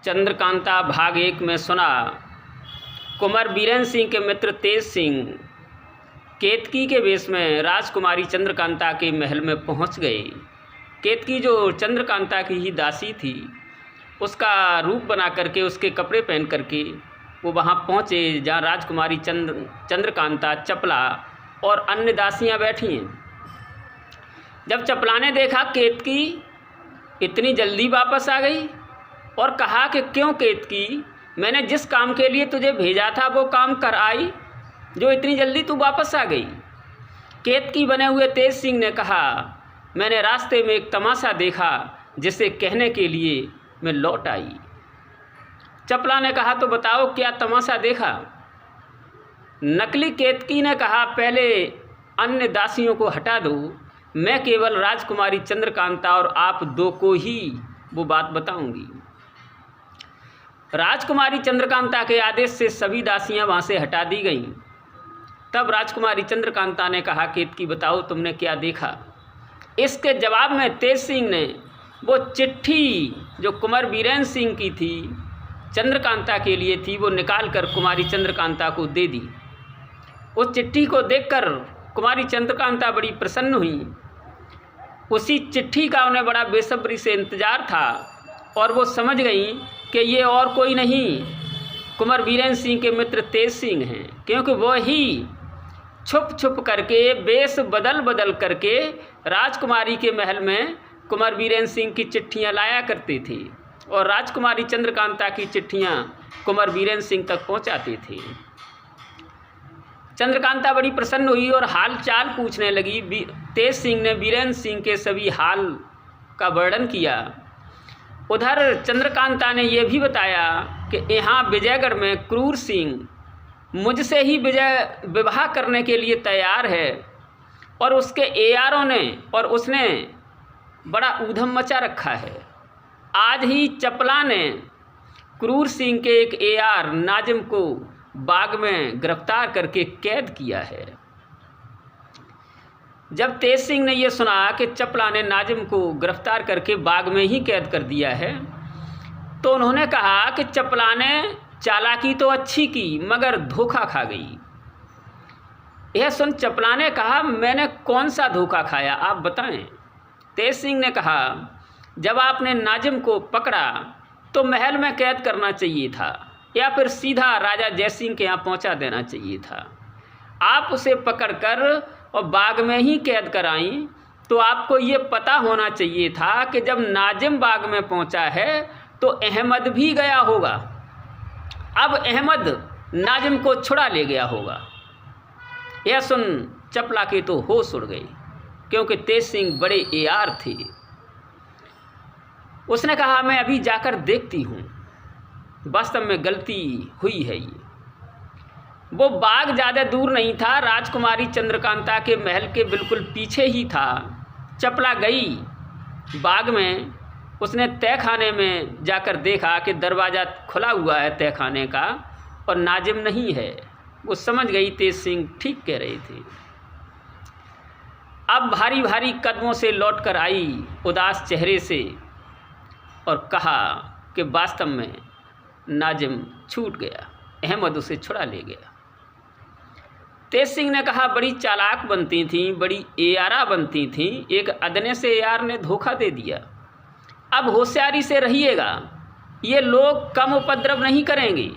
चंद्रकांता भाग 1 में सुना। कुंवर बीरेंद्र सिंह के मित्र तेज सिंह केतकी के वेश में राजकुमारी चंद्रकांता के महल में पहुंच गए। केतकी जो चंद्रकांता की ही दासी थी, उसका रूप बना करके, उसके कपड़े पहन करके वो वहाँ पहुँचे जहाँ राजकुमारी चंद्रकांता, चपला और अन्य दासियाँ बैठी हैं। जब चपला ने देखा केतकी इतनी जल्दी वापस आ गई और कहा कि क्यों केतकी, मैंने जिस काम के लिए तुझे भेजा था वो काम कर आई जो इतनी जल्दी तू वापस आ गई। केतकी बने हुए तेज सिंह ने कहा, मैंने रास्ते में एक तमाशा देखा जिसे कहने के लिए मैं लौट आई। चपला ने कहा, तो बताओ क्या तमाशा देखा। नकली केतकी ने कहा, पहले अन्य दासियों को हटा दो, मैं केवल राजकुमारी चंद्रकांता और आप दो को ही वो बात बताऊंगी। राजकुमारी चंद्रकांता के आदेश से सभी दासियां वहां से हटा दी गईं। तब राजकुमारी चंद्रकांता ने कहा, केतकी बताओ तुमने क्या देखा। इसके जवाब में तेज सिंह ने वो चिट्ठी जो कुंवर बीरेंद्र सिंह की थी, चंद्रकांता के लिए थी, वो निकाल कर कुमारी चंद्रकांता को दे दी। उस चिट्ठी को देखकर कुमारी चंद्रकांता बड़ी प्रसन्न हुई। उसी चिट्ठी का उन्हें बड़ा बेसब्री से इंतजार था और वो समझ गई कि ये और कोई नहीं, कुंवर बीरेंद्र सिंह के मित्र तेज सिंह हैं, क्योंकि वो ही छुप छुप करके, वेश बदल बदल करके राजकुमारी के महल में कुंवर बीरेंद्र सिंह की चिट्ठियां लाया करते थे और राजकुमारी चंद्रकांता की चिट्ठियां कुंवर बीरेंद्र सिंह तक पहुंचाते थे। चंद्रकांता बड़ी प्रसन्न हुई और हाल चाल पूछने लगी। तेज सिंह ने बीरेंद्र सिंह के सभी हाल का वर्णन किया। उधर चंद्रकांता ने यह भी बताया कि यहाँ विजयगढ़ में क्रूर सिंह मुझसे ही विवाह करने के लिए तैयार है और उसके एआरों ने और उसने बड़ा ऊधम मचा रखा है। आज ही चपला ने क्रूर सिंह के एक एआर नाजिम को बाग में गिरफ्तार करके कैद किया है। जब तेज सिंह ने यह सुना कि चपला ने नाजिम को गिरफ्तार करके बाग में ही कैद कर दिया है, तो उन्होंने कहा कि चपला ने चालाकी तो अच्छी की मगर धोखा खा गई। यह सुन चपला ने कहा, मैंने कौन सा धोखा खाया, आप बताएं। तेज सिंह ने कहा, जब आपने नाजिम को पकड़ा तो महल में कैद करना चाहिए था या फिर सीधा राजा जयसिंह के यहाँ पहुँचा देना चाहिए था। आप उसे पकड़कर और बाग में ही कैद कराई तो आपको ये पता होना चाहिए था कि जब नाजिम बाग में पहुँचा है तो अहमद भी गया होगा। अब अहमद नाजिम को छुड़ा ले गया होगा। यह सुन चपला के तो होश उड़ गई, क्योंकि तेज सिंह बड़े एआर थे। उसने कहा, मैं अभी जाकर देखती हूँ, वास्तव में गलती हुई है। ये वो बाग ज़्यादा दूर नहीं था, राजकुमारी चंद्रकांता के महल के बिल्कुल पीछे ही था। चपला गई बाग में, उसने तहखाने में जाकर देखा कि दरवाज़ा खुला हुआ है तहखाने का और नाजिम नहीं है। वो समझ गई तेज सिंह ठीक कह रहे थे। अब भारी भारी कदमों से लौटकर आई उदास चेहरे से और कहा कि वास्तव में नाजिम छूट गया, अहमद उसे छुड़ा ले गया। तेज सिंह ने कहा, बड़ी चालाक बनती थी, बड़ी एआरा बनती थी, एक अदने से एआर ने धोखा दे दिया। अब होशियारी से रहिएगा, ये लोग कम उपद्रव नहीं करेंगे,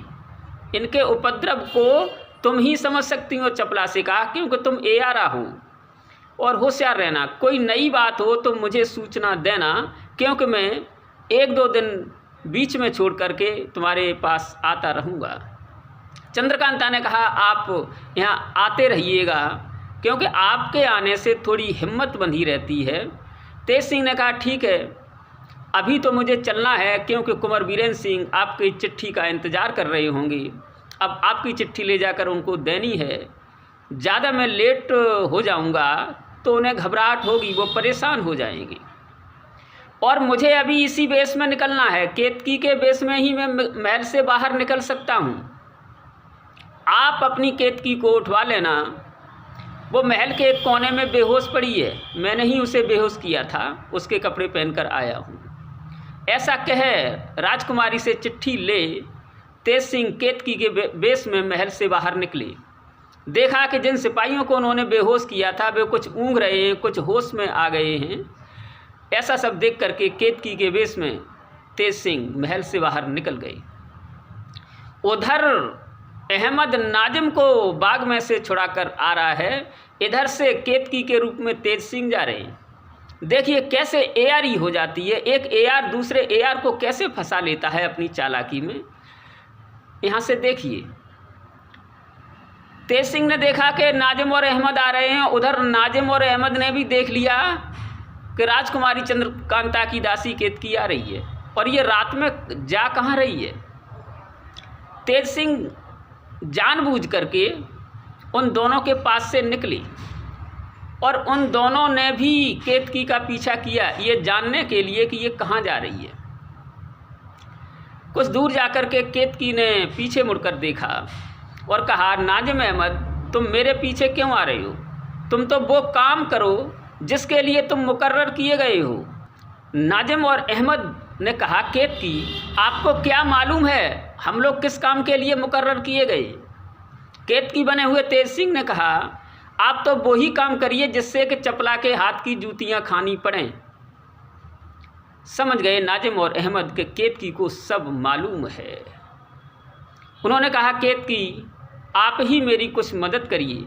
इनके उपद्रव को तुम ही समझ सकती हो। चपला से कहा, क्योंकि तुम एआरा हो, और होशियार रहना, कोई नई बात हो तो मुझे सूचना देना, क्योंकि मैं 1-2 दिन बीच में छोड़ करके तुम्हारे पास आता रहूँगा। चंद्रकांता ने कहा, आप यहाँ आते रहिएगा, क्योंकि आपके आने से थोड़ी हिम्मत बंधी रहती है। तेज सिंह ने कहा, ठीक है, अभी तो मुझे चलना है, क्योंकि कुंवर बीरेंद्र सिंह आपकी चिट्ठी का इंतज़ार कर रहे होंगे। अब आपकी चिट्ठी ले जाकर उनको देनी है। ज़्यादा मैं लेट हो जाऊँगा तो उन्हें घबराहट होगी, वो परेशान हो जाएंगे। और मुझे अभी इसी बेस में निकलना है, केतकी के बेस में ही मैं महल से बाहर निकल सकता हूँ। आप अपनी केतकी को उठवा लेना, वो महल के एक कोने में बेहोश पड़ी है, मैंने ही उसे बेहोश किया था, उसके कपड़े पहनकर आया हूँ। ऐसा कह राजकुमारी से चिट्ठी ले तेज सिंह केतकी के वेश में महल से बाहर निकले। देखा कि जिन सिपाहियों को उन्होंने बेहोश किया था वे कुछ ऊँघ रहे हैं, कुछ होश में आ गए हैं। ऐसा सब देख करके केतकी के वेश में तेज सिंह महल से बाहर निकल गए। उधर अहमद नाजिम को बाग में से छुड़ाकर आ रहा है, इधर से केतकी के रूप में तेज सिंह जा रहे हैं। देखिए कैसे एआर हो जाती है, एक एआर दूसरे एआर को कैसे फंसा लेता है अपनी चालाकी में। यहाँ से देखिए, तेज सिंह ने देखा कि नाजिम और अहमद आ रहे हैं। उधर नाजिम और अहमद ने भी देख लिया कि राजकुमारी चंद्रकांता की दासी केतकी आ रही है, और ये रात में जा कहाँ रही है। तेज सिंह जानबूझ करके उन दोनों के पास से निकली, और उन दोनों ने भी केतकी का पीछा किया ये जानने के लिए कि ये कहाँ जा रही है। कुछ दूर जाकर के केतकी ने पीछे मुड़कर देखा और कहा, नाजिम अहमद तुम मेरे पीछे क्यों आ रहे हो? तुम तो वो काम करो जिसके लिए तुम मुकर्रर किए गए हो। नाजिम और अहमद ने कहा, केतकी आपको क्या मालूम है हम लोग किस काम के लिए मुकर्रर किए गए? केतकी बने हुए तेज सिंह ने कहा, आप तो वही काम करिए जिससे कि चपला के हाथ की जूतियां खानी पड़ें। समझ गए नाजिम और अहमद के केतकी को सब मालूम है। उन्होंने कहा, केतकी आप ही मेरी कुछ मदद करिए।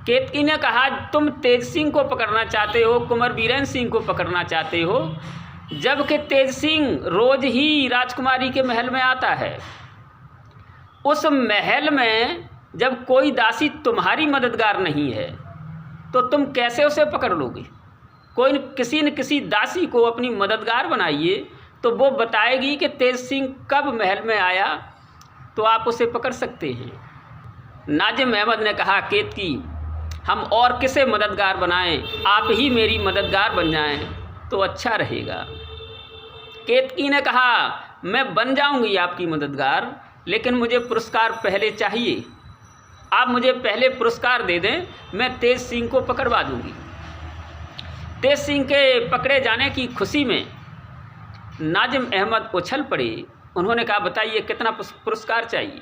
केतकी ने कहा, तुम तेज सिंह को पकड़ना चाहते हो, कुंवर बीरेन सिंह को पकड़ना चाहते हो, जबकि तेज सिंह रोज ही राजकुमारी के महल में आता है। उस महल में जब कोई दासी तुम्हारी मददगार नहीं है तो तुम कैसे उसे पकड़ लोगे? कोई किसी न किसी दासी को अपनी मददगार बनाइए तो वो बताएगी कि तेज सिंह कब महल में आया, तो आप उसे पकड़ सकते हैं। नाजिम अहमद ने कहा, केतकी हम और किसे मददगार बनाएं, आप ही मेरी मददगार बन जाएं तो अच्छा रहेगा। केतकी ने कहा, मैं बन जाऊंगी आपकी मददगार, लेकिन मुझे पुरस्कार पहले चाहिए। आप मुझे पहले पुरस्कार दे दें, मैं तेज सिंह को पकड़वा दूंगी। तेज सिंह के पकड़े जाने की खुशी में नाजिम अहमद उछल पड़े। उन्होंने कहा, बताइए कितना पुरस्कार चाहिए?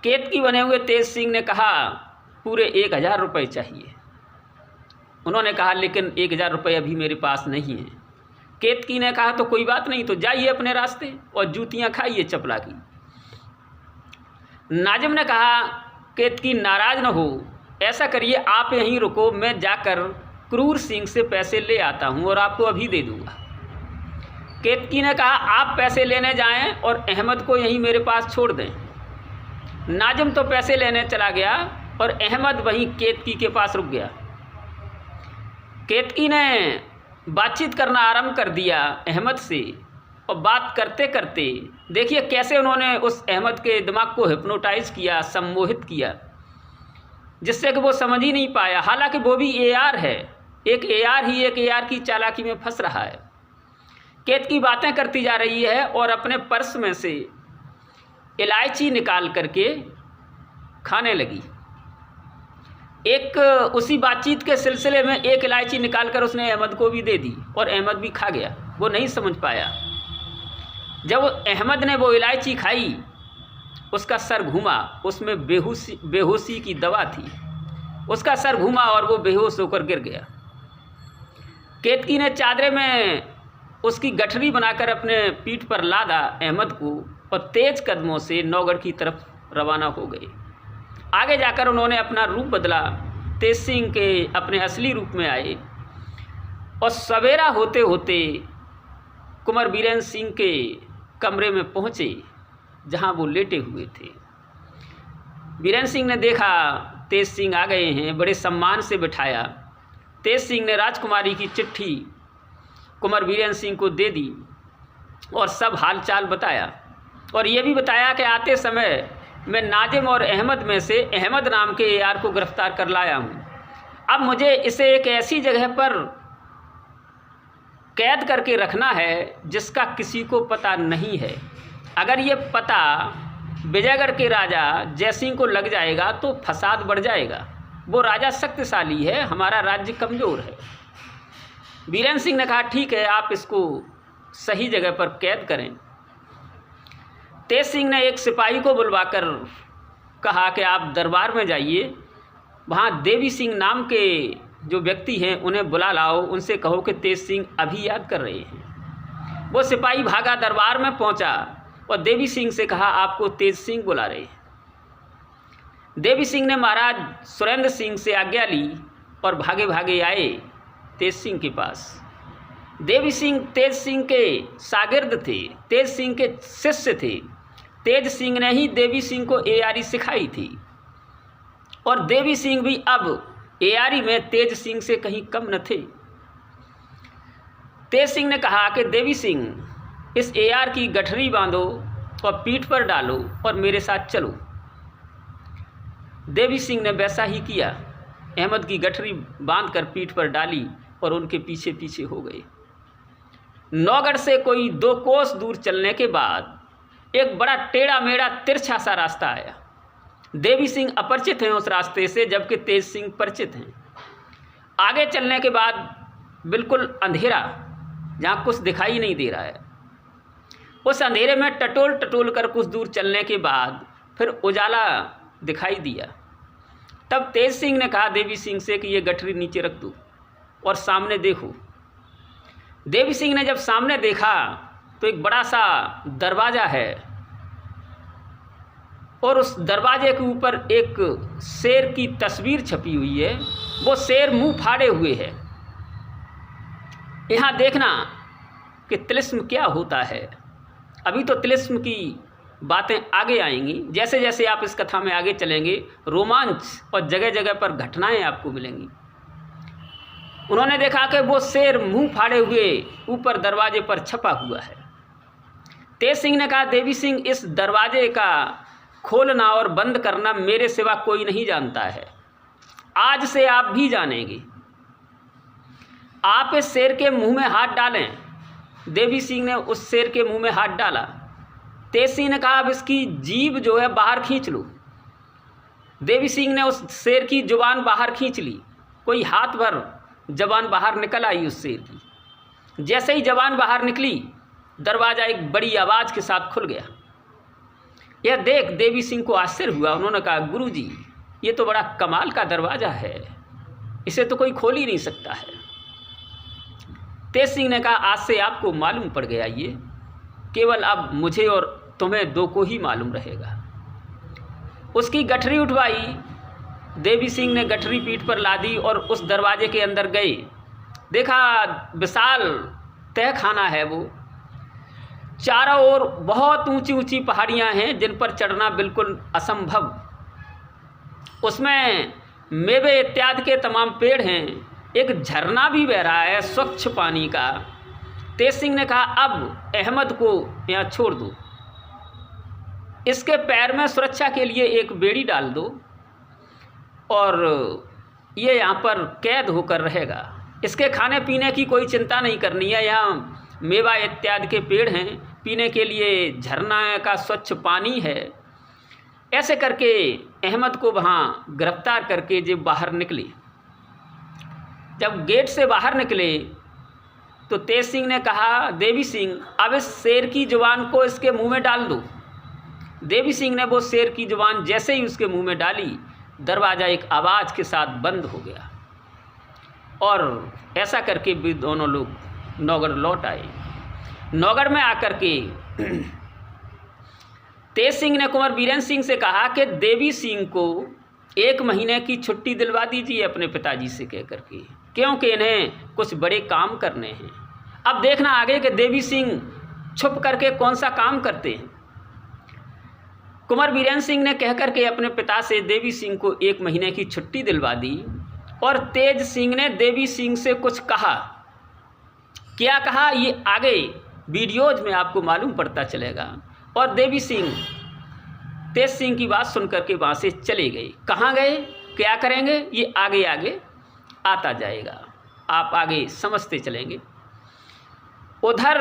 केतकी बने हुए तेज सिंह ने कहा, पूरे 1000 रुपये चाहिए। उन्होंने कहा, लेकिन 1000 रुपये अभी मेरे पास नहीं है। केतकी ने कहा, तो कोई बात नहीं, तो जाइए अपने रास्ते और जूतियां खाइए चपला की। नाजिम ने कहा, केतकी नाराज न हो, ऐसा करिए आप यहीं रुको, मैं जाकर क्रूर सिंह से पैसे ले आता हूं और आपको अभी दे दूंगा। केतकी ने कहा, आप पैसे लेने जाएं और अहमद को यहीं मेरे पास छोड़ दें। नाजिम तो पैसे लेने चला गया और अहमद वहीं केतकी के पास रुक गया। केतकी ने बातचीत करना आरंभ कर दिया अहमद से, और बात करते करते देखिए कैसे उन्होंने उस अहमद के दिमाग को हिप्नोटाइज किया, सम्मोहित किया, जिससे कि वो समझ ही नहीं पाया। हालांकि वो भी एआर है, एक एआर ही एक एआर की चालाकी में फंस रहा है। केतकी बातें करती जा रही है और अपने पर्स में से इलायची निकाल करके खाने लगी। एक उसी बातचीत के सिलसिले में एक इलायची निकालकर उसने अहमद को भी दे दी और अहमद भी खा गया। वो नहीं समझ पाया। जब अहमद ने वो इलायची खाई, उसका सर घूमा, उसमें बेहोशी की दवा थी। उसका सर घूमा और वो बेहोश होकर गिर गया। केतकी ने चादरे में उसकी गठरी बनाकर अपने पीठ पर लादा अहमद को और तेज कदमों से नौगढ़ की तरफ रवाना हो गए। आगे जाकर उन्होंने अपना रूप बदला, तेज सिंह के अपने असली रूप में आए और सवेरा होते होते कुंवर बीरेन सिंह के कमरे में पहुँचे जहाँ वो लेटे हुए थे। बीरेन सिंह ने देखा तेज सिंह आ गए हैं, बड़े सम्मान से बिठाया। तेज सिंह ने राजकुमारी की चिट्ठी कुंवर बीरेन सिंह को दे दी और सब हालचाल बताया, और ये भी बताया कि आते समय मैं नाजिम और अहमद में से अहमद नाम के एआर को गिरफ्तार कर लाया हूँ। अब मुझे इसे एक ऐसी जगह पर कैद करके रखना है जिसका किसी को पता नहीं है। अगर ये पता विजयगढ़ के राजा जयसिंह को लग जाएगा तो फसाद बढ़ जाएगा। वो राजा शक्तिशाली है, हमारा राज्य कमज़ोर है। बीरेन सिंह ने कहा, ठीक है, आप इसको सही जगह पर कैद करें। तेज सिंह ने एक सिपाही को बुलवाकर कहा कि आप दरबार में जाइए, वहाँ देवी सिंह नाम के जो व्यक्ति हैं उन्हें बुला लाओ, उनसे कहो कि तेज सिंह अभी याद कर रहे हैं। वो सिपाही भागा, दरबार में पहुँचा और देवी सिंह से कहा आपको तेज सिंह बुला रहे हैं। देवी सिंह ने महाराज सुरेंद्र सिंह से आज्ञा ली और भागे भागे आए तेज सिंह के पास। देवी सिंह तेज सिंह के शागिर्द थे, तेज सिंह के शिष्य थे। तेज सिंह ने ही देवी सिंह को एआरी सिखाई थी और देवी सिंह भी अब एआरी में तेज सिंह से कहीं कम न थे। तेज सिंह ने कहा कि देवी सिंह, इस एआर की गठरी बांधो और पीठ पर डालो और मेरे साथ चलो। देवी सिंह ने वैसा ही किया, अहमद की गठरी बांधकर पीठ पर डाली और उनके पीछे पीछे हो गए। नौगढ़ से कोई 2 कोस दूर चलने के बाद एक बड़ा टेढ़ा मेढ़ा तिरछा सा रास्ता आया। देवी सिंह अपरिचित हैं उस रास्ते से, जबकि तेज सिंह परिचित हैं। आगे चलने के बाद बिल्कुल अंधेरा, जहाँ कुछ दिखाई नहीं दे रहा है। उस अंधेरे में टटोल टटोल कर कुछ दूर चलने के बाद फिर उजाला दिखाई दिया। तब तेज सिंह ने कहा देवी सिंह से कि ये गठरी नीचे रख दो और सामने देखो। देवी सिंह ने जब सामने देखा तो एक बड़ा सा दरवाज़ा है और उस दरवाजे के ऊपर एक शेर की तस्वीर छपी हुई है। वो शेर मुंह फाड़े हुए है। यहाँ देखना कि तिलिस्म क्या होता है। अभी तो तिलिस्म की बातें आगे आएंगी। जैसे जैसे आप इस कथा में आगे चलेंगे, रोमांच और जगह जगह पर घटनाएं आपको मिलेंगी। उन्होंने देखा कि वो शेर मुंह फाड़े हुए ऊपर दरवाजे पर छपा हुआ है। तेज सिंह ने कहा देवी सिंह, इस दरवाजे का खोलना और बंद करना मेरे सिवा कोई नहीं जानता है। आज से आप भी जानेंगे। आप इस शेर के मुंह में हाथ डालें। देवी सिंह ने उस शेर के मुंह में हाथ डाला। तेज सिंह ने कहा अब इसकी जीभ जो है बाहर खींच लो। देवी सिंह ने उस शेर की जुबान बाहर खींच ली। कोई हाथ भर जबान बाहर निकल आई उस शेर की। जैसे ही जबान बाहर निकली, दरवाज़ा एक बड़ी आवाज़ के साथ खुल गया। यह देख देवी सिंह को आश्चर्य हुआ। उन्होंने कहा गुरुजी, ये तो बड़ा कमाल का दरवाज़ा है, इसे तो कोई खोल ही नहीं सकता है। तेज सिंह ने कहा आज से आपको मालूम पड़ गया, ये केवल अब मुझे और तुम्हें 2 को ही मालूम रहेगा। उसकी गठरी उठवाई। देवी सिंह ने गठरी पीठ पर लादी और उस दरवाजे के अंदर गए। देखा विशाल तहखाना है वो। चारों ओर बहुत ऊंची ऊंची पहाड़ियां हैं जिन पर चढ़ना बिल्कुल असंभव। उसमें मेवे इत्यादि के तमाम पेड़ हैं। एक झरना भी बह रहा है स्वच्छ पानी का। तेज सिंह ने कहा अब अहमद को यहाँ छोड़ दो, इसके पैर में सुरक्षा के लिए एक बेड़ी डाल दो और ये यहाँ पर कैद होकर रहेगा। इसके खाने पीने की कोई चिंता नहीं करनी है। यहाँ मेवा इत्यादि के पेड़ हैं, पीने के लिए झरना का स्वच्छ पानी है। ऐसे करके अहमद को वहाँ गिरफ्तार करके जब बाहर निकले, जब गेट से बाहर निकले तो तेज सिंह ने कहा देवी सिंह, अब इस शेर की जुबान को इसके मुंह में डाल दो। देवी सिंह ने वो शेर की जुबान जैसे ही उसके मुंह में डाली, दरवाज़ा एक आवाज़ के साथ बंद हो गया। और ऐसा करके भी दोनों लोग नौगढ़ लौट आए। नौगढ़ में आकर के तेज सिंह ने कुंवर बीरेंद्र सिंह से कहा कि देवी सिंह को 1 महीने की छुट्टी दिलवा दीजिए अपने पिताजी से कह करके, क्योंकि इन्हें कुछ बड़े काम करने हैं। अब देखना आगे कि देवी सिंह छुप करके कौन सा काम करते हैं। कुंवर बीरेंद्र सिंह ने कह करके अपने पिता से देवी सिंह को 1 महीने की छुट्टी दिलवा दी और तेज सिंह ने देवी सिंह से कुछ कहा। क्या कहा ये आगे वीडियोज में आपको मालूम पड़ता चलेगा। और देवी सिंह तेज सिंह की बात सुन करके वहाँ से चले गए। कहाँ गए, क्या करेंगे, ये आगे आगे आता जाएगा, आप आगे समझते चलेंगे। उधर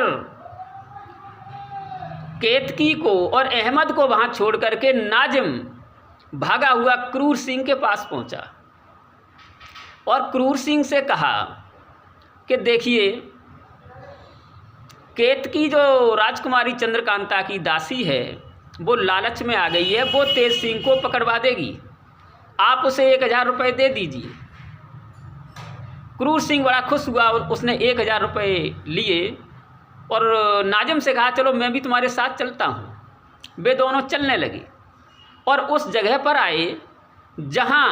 केतकी को और अहमद को वहाँ छोड़ करके नाजिम भागा हुआ क्रूर सिंह के पास पहुँचा और क्रूर सिंह से कहा कि देखिए केतकी जो राजकुमारी चंद्रकांता की दासी है वो लालच में आ गई है, वो तेज सिंह को पकड़वा देगी, आप उसे 1000 रुपये दे दीजिए। क्रूर सिंह बड़ा खुश हुआ और उसने 1000 रुपये लिए और नाजिम से कहा चलो मैं भी तुम्हारे साथ चलता हूँ। वे दोनों चलने लगे और उस जगह पर आए जहाँ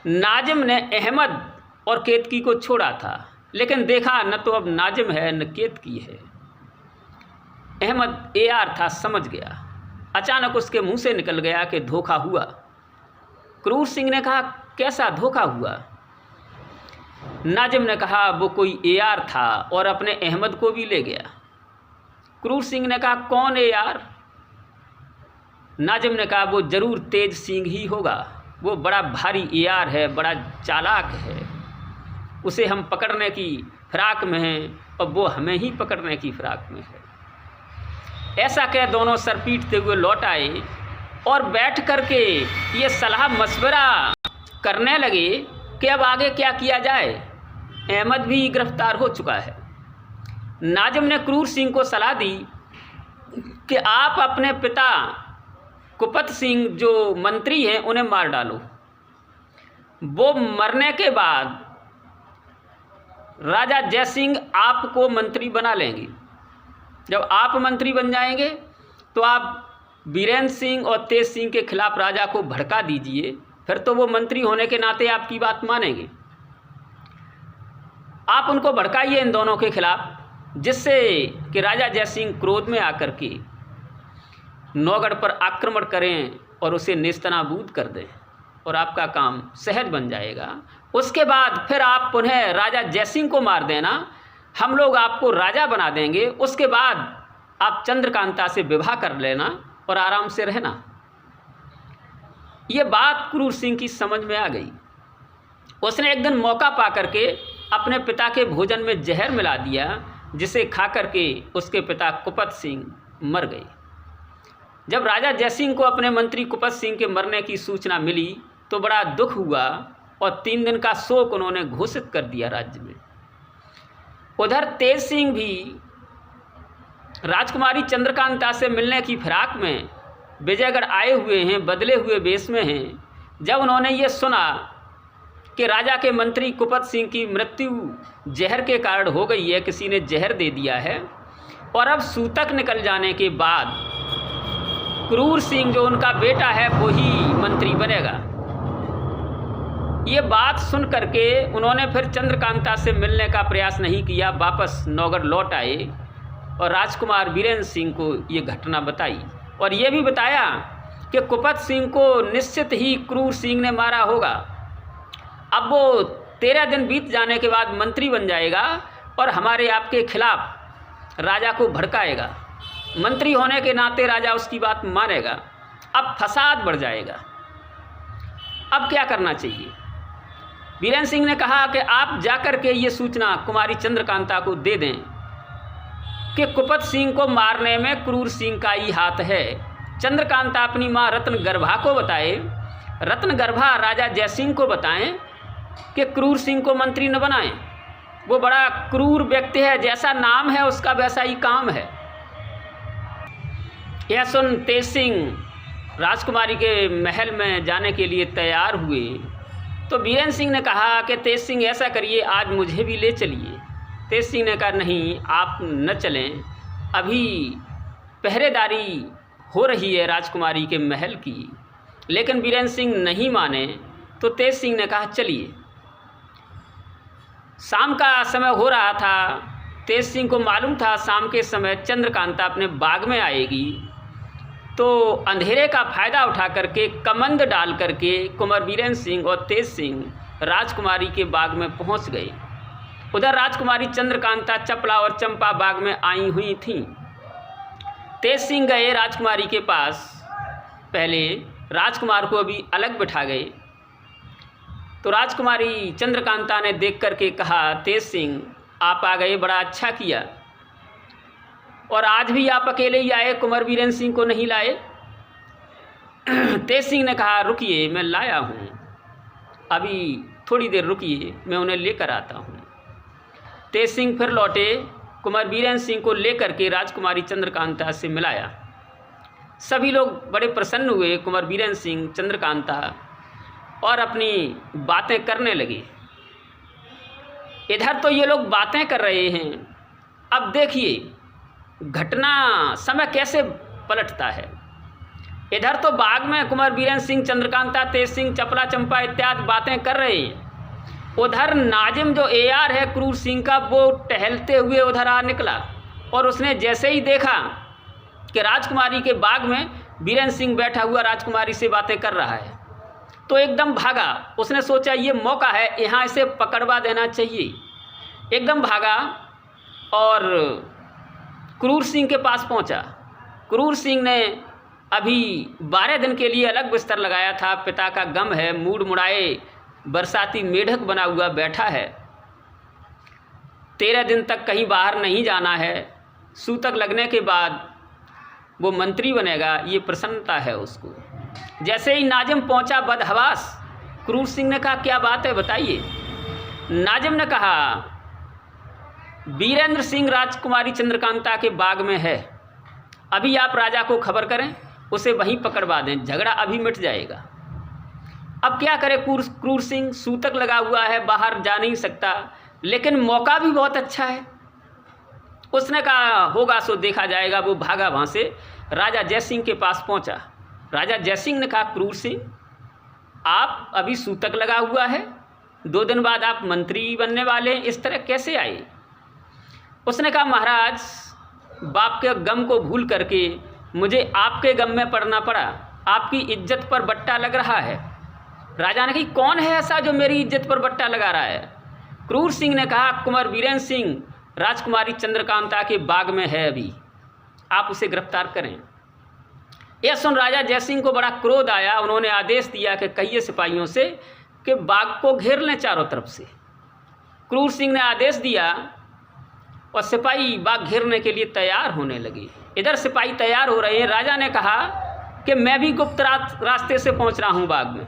नाजिम ने अहमद और केतकी को छोड़ा था, लेकिन देखा न तो अब नाजिम है न केतकी है। अहमद AR था, समझ गया। अचानक उसके मुंह से निकल गया कि धोखा हुआ। क्रूर सिंह ने कहा कैसा धोखा हुआ? नाजिम ने कहा वो कोई AR था और अपने अहमद को भी ले गया। क्रूर सिंह ने कहा कौन AR? नाजिम ने कहा वो जरूर तेज सिंह ही होगा, वो बड़ा भारी AR है, बड़ा चालाक है, उसे हम पकड़ने की फिराक में हैं और वो हमें ही पकड़ने की फिराक में है। ऐसा कह दोनों सर पीटते हुए लौट आए और बैठ करके ये सलाह मशवरा करने लगे कि अब आगे क्या किया जाए। अहमद भी गिरफ्तार हो चुका है। नाजिम ने क्रूर सिंह को सलाह दी कि आप अपने पिता कुपत सिंह जो मंत्री हैं उन्हें मार डालो। वो मरने के बाद राजा जयसिंह आपको मंत्री बना लेंगे। जब आप मंत्री बन जाएंगे तो आप बीरेंद्र सिंह और तेज सिंह के खिलाफ राजा को भड़का दीजिए, फिर तो वो मंत्री होने के नाते आपकी बात मानेंगे। आप उनको भड़काइए इन दोनों के खिलाफ, जिससे कि राजा जयसिंह क्रोध में आकर के नौगढ़ पर आक्रमण करें और उसे नेस्तनाबूद कर दें और आपका काम सहज बन जाएगा। उसके बाद फिर आप पुनः राजा जयसिंह को मार देना, हम लोग आपको राजा बना देंगे। उसके बाद आप चंद्रकांता से विवाह कर लेना और आराम से रहना। ये बात क्रूर सिंह की समझ में आ गई। उसने एक दिन मौका पा करके अपने पिता के भोजन में जहर मिला दिया, जिसे खा करके उसके पिता कुपत सिंह मर गए। जब राजा जयसिंह को अपने मंत्री कुपत सिंह के मरने की सूचना मिली तो बड़ा दुख हुआ और 3 दिन का शोक उन्होंने घोषित कर दिया राज्य में। उधर तेज सिंह भी राजकुमारी चंद्रकांता से मिलने की फिराक में विजयगढ़ आए हुए हैं, बदले हुए वेश में हैं। जब उन्होंने ये सुना कि राजा के मंत्री कुपत सिंह की मृत्यु जहर के कारण हो गई है, किसी ने जहर दे दिया है और अब सूतक निकल जाने के बाद क्रूर सिंह जो उनका बेटा है वो ही मंत्री बनेगा, ये बात सुन करके उन्होंने फिर चंद्रकांता से मिलने का प्रयास नहीं किया। वापस नौगढ़ लौट आए और राजकुमार बीरेंद्र सिंह को ये घटना बताई और ये भी बताया कि कुपत सिंह को निश्चित ही क्रूर सिंह ने मारा होगा। अब वो 13 दिन बीत जाने के बाद मंत्री बन जाएगा और हमारे आपके खिलाफ राजा को भड़काएगा। मंत्री होने के नाते राजा उसकी बात मानेगा। अब फसाद बढ़ जाएगा। अब क्या करना चाहिए? बीरेंद्र सिंह ने कहा कि आप जाकर के ये सूचना कुमारी चंद्रकांता को दे दें कि कुपत सिंह को मारने में क्रूर सिंह का ही हाथ है। चंद्रकांता अपनी माँ रत्नगर्भा को बताए, रत्नगर्भा राजा जयसिंह को बताएं कि क्रूर सिंह को मंत्री न बनाएं। वो बड़ा क्रूर व्यक्ति है, जैसा नाम है उसका वैसा ही काम है। यह सुन तेज सिंह राजकुमारी के महल में जाने के लिए तैयार हुए तो बीरेंद्र सिंह ने कहा कि तेज सिंह ऐसा करिए, आज मुझे भी ले चलिए। तेज सिंह ने कहा नहीं, आप न चलें, अभी पहरेदारी हो रही है राजकुमारी के महल की। लेकिन बीरेंद्र सिंह नहीं माने तो तेज सिंह ने कहा चलिए। शाम का समय हो रहा था। तेज सिंह को मालूम था शाम के समय चंद्रकांता अपने बाग में आएगी, तो अंधेरे का फ़ायदा उठा करके कमंद डाल करके कुंवर बीरेंद्र सिंह और तेज सिंह राजकुमारी के बाग में पहुंच गए। उधर राजकुमारी चंद्रकांता चपला और चंपा बाग में आई हुई थीं। तेज सिंह गए राजकुमारी के पास, पहले राजकुमार को अभी अलग बिठा गए तो राजकुमारी चंद्रकांता ने देख करके कहा, तेज सिंह आप आ गए, बड़ा अच्छा किया। और आज भी आप अकेले ही आए, कुंवर बीरेंद्र सिंह को नहीं लाए? तेज सिंह ने कहा रुकिए, मैं लाया हूँ, अभी थोड़ी देर रुकिए, मैं उन्हें लेकर आता हूँ। तेज सिंह फिर लौटे कुंवर बीरेंद्र सिंह को लेकर के राजकुमारी चंद्रकांता से मिलाया। सभी लोग बड़े प्रसन्न हुए, कुंवर बीरेंद्र सिंह, चंद्रकांता, और अपनी बातें करने लगे। इधर तो ये लोग बातें कर रहे हैं, अब देखिए घटना समय कैसे पलटता है। इधर तो बाग में कुंवर बीरेंद्र सिंह, चंद्रकांता, तेज सिंह, चपला, चंपा इत्यादि बातें कर रहे हैं। उधर नाजिम जो एआर है क्रूर सिंह का, वो टहलते हुए उधर आ निकला और उसने जैसे ही देखा कि राजकुमारी के बाग में बीरेंद्र सिंह बैठा हुआ राजकुमारी से बातें कर रहा है, तो एकदम भागा। उसने सोचा ये मौका है, यहाँ इसे पकड़वा देना चाहिए। एकदम भागा और क्रूर सिंह के पास पहुँचा। क्रूर सिंह ने अभी 12 दिन के लिए अलग बिस्तर लगाया था। पिता का गम है, मूड मुड़ाए बरसाती मेढक बना हुआ बैठा है। 13 दिन तक कहीं बाहर नहीं जाना है। सूतक लगने के बाद वो मंत्री बनेगा, ये प्रसन्नता है उसको। जैसे ही नाजिम पहुंचा बदहवास, क्रूर सिंह ने कहा क्या बात है बताइए। नाजिम ने कहा बीरेंद्र सिंह राजकुमारी चंद्रकांता के बाग में है, अभी आप राजा को खबर करें, उसे वहीं पकड़वा दें, झगड़ा अभी मिट जाएगा। अब क्या करे क्रूर सिंह, सूतक लगा हुआ है, बाहर जा नहीं सकता, लेकिन मौका भी बहुत अच्छा है। उसने कहा होगा सो देखा जाएगा। वो भागा वहाँ से, राजा जयसिंह के पास पहुँचा। राजा जयसिंह ने कहा क्रूर सिंह आप अभी सूतक लगा हुआ है, 2 दिन बाद आप मंत्री बनने वाले हैं, इस तरह कैसे आए। उसने कहा महाराज बाप के गम को भूल करके मुझे आपके गम में पड़ना पड़ा, आपकी इज्जत पर बट्टा लग रहा है। राजा ने कहा कौन है ऐसा जो मेरी इज्जत पर बट्टा लगा रहा है। क्रूर सिंह ने कहा कुंवर बीरेंद्र सिंह राजकुमारी चंद्रकांता के बाग में है, अभी आप उसे गिरफ्तार करें। यह सुन राजा जयसिंह को बड़ा क्रोध आया। उन्होंने आदेश दिया कि कहिए सिपाहियों से कि बाग को घेर लें चारों तरफ से। क्रूर सिंह ने आदेश दिया और सिपाही बाग घेरने के लिए तैयार होने लगे। इधर सिपाही तैयार हो रहे हैं। राजा ने कहा कि मैं भी गुप्त रास्ते से पहुंच रहा हूं बाग में।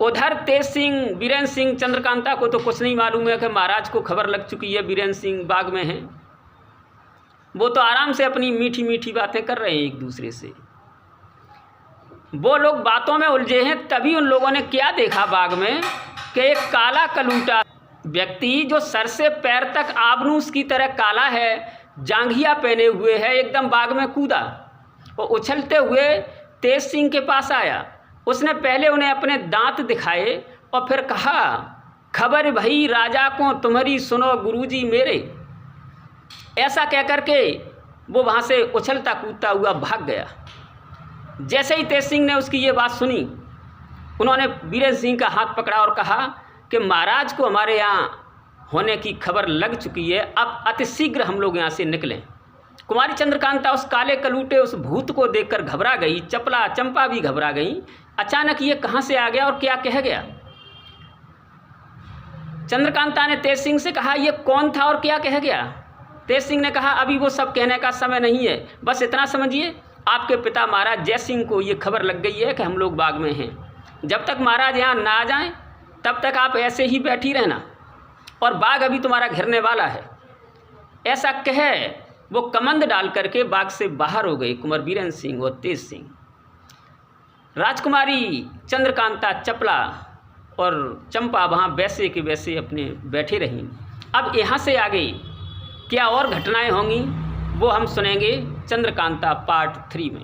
उधर तेज सिंह, बीरेंद्र सिंह, चंद्रकांता को तो कुछ नहीं मालूम है कि महाराज को खबर लग चुकी है बीरेंद्र सिंह बाग में हैं। वो तो आराम से अपनी मीठी मीठी बातें कर रहे हैं एक दूसरे से। वो लोग बातों में उलझे हैं। तभी उन लोगों ने क्या देखा बाग में कि एक काला कलूटा व्यक्ति जो सर से पैर तक आबनूस की तरह काला है, जांघिया पहने हुए है, एकदम बाग में कूदा और उछलते हुए तेज सिंह के पास आया। उसने पहले उन्हें अपने दांत दिखाए और फिर कहा खबर भई राजा को तुम्हारी, सुनो गुरुजी मेरे। ऐसा कहकर के वो वहाँ से उछलता कूदता हुआ भाग गया। जैसे ही तेज सिंह ने उसकी ये बात सुनी, उन्होंने बीरेंद्र सिंह का हाथ पकड़ा और कहा कि महाराज को हमारे यहाँ होने की खबर लग चुकी है, अब अतिशीघ्र हम लोग यहाँ से निकलें। कुमारी चंद्रकांता उस काले कलूटे, उस भूत को देखकर घबरा गई। चपला चंपा भी घबरा गई। अचानक ये कहाँ से आ गया और क्या कह गया। चंद्रकांता ने तेज सिंह से कहा ये कौन था और क्या कह गया। तेज सिंह ने कहा अभी वो सब कहने का समय नहीं है, बस इतना समझिए आपके पिता महाराज जय सिंह को ये खबर लग गई है कि हम लोग बाग में हैं। जब तक महाराज यहाँ ना आ जाएं तब तक आप ऐसे ही बैठी रहना, और बाग अभी तुम्हारा घेरने वाला है। ऐसा कह वो कमंद डाल करके बाग से बाहर हो गए कुंवर बीरेंद्र सिंह और तेज सिंह। राजकुमारी चंद्रकांता, चपला और चंपा वहाँ वैसे के वैसे अपने बैठे रहीं। अब यहाँ से आगे क्या और घटनाएं होंगी वो हम सुनेंगे चंद्रकांता पार्ट 3 में।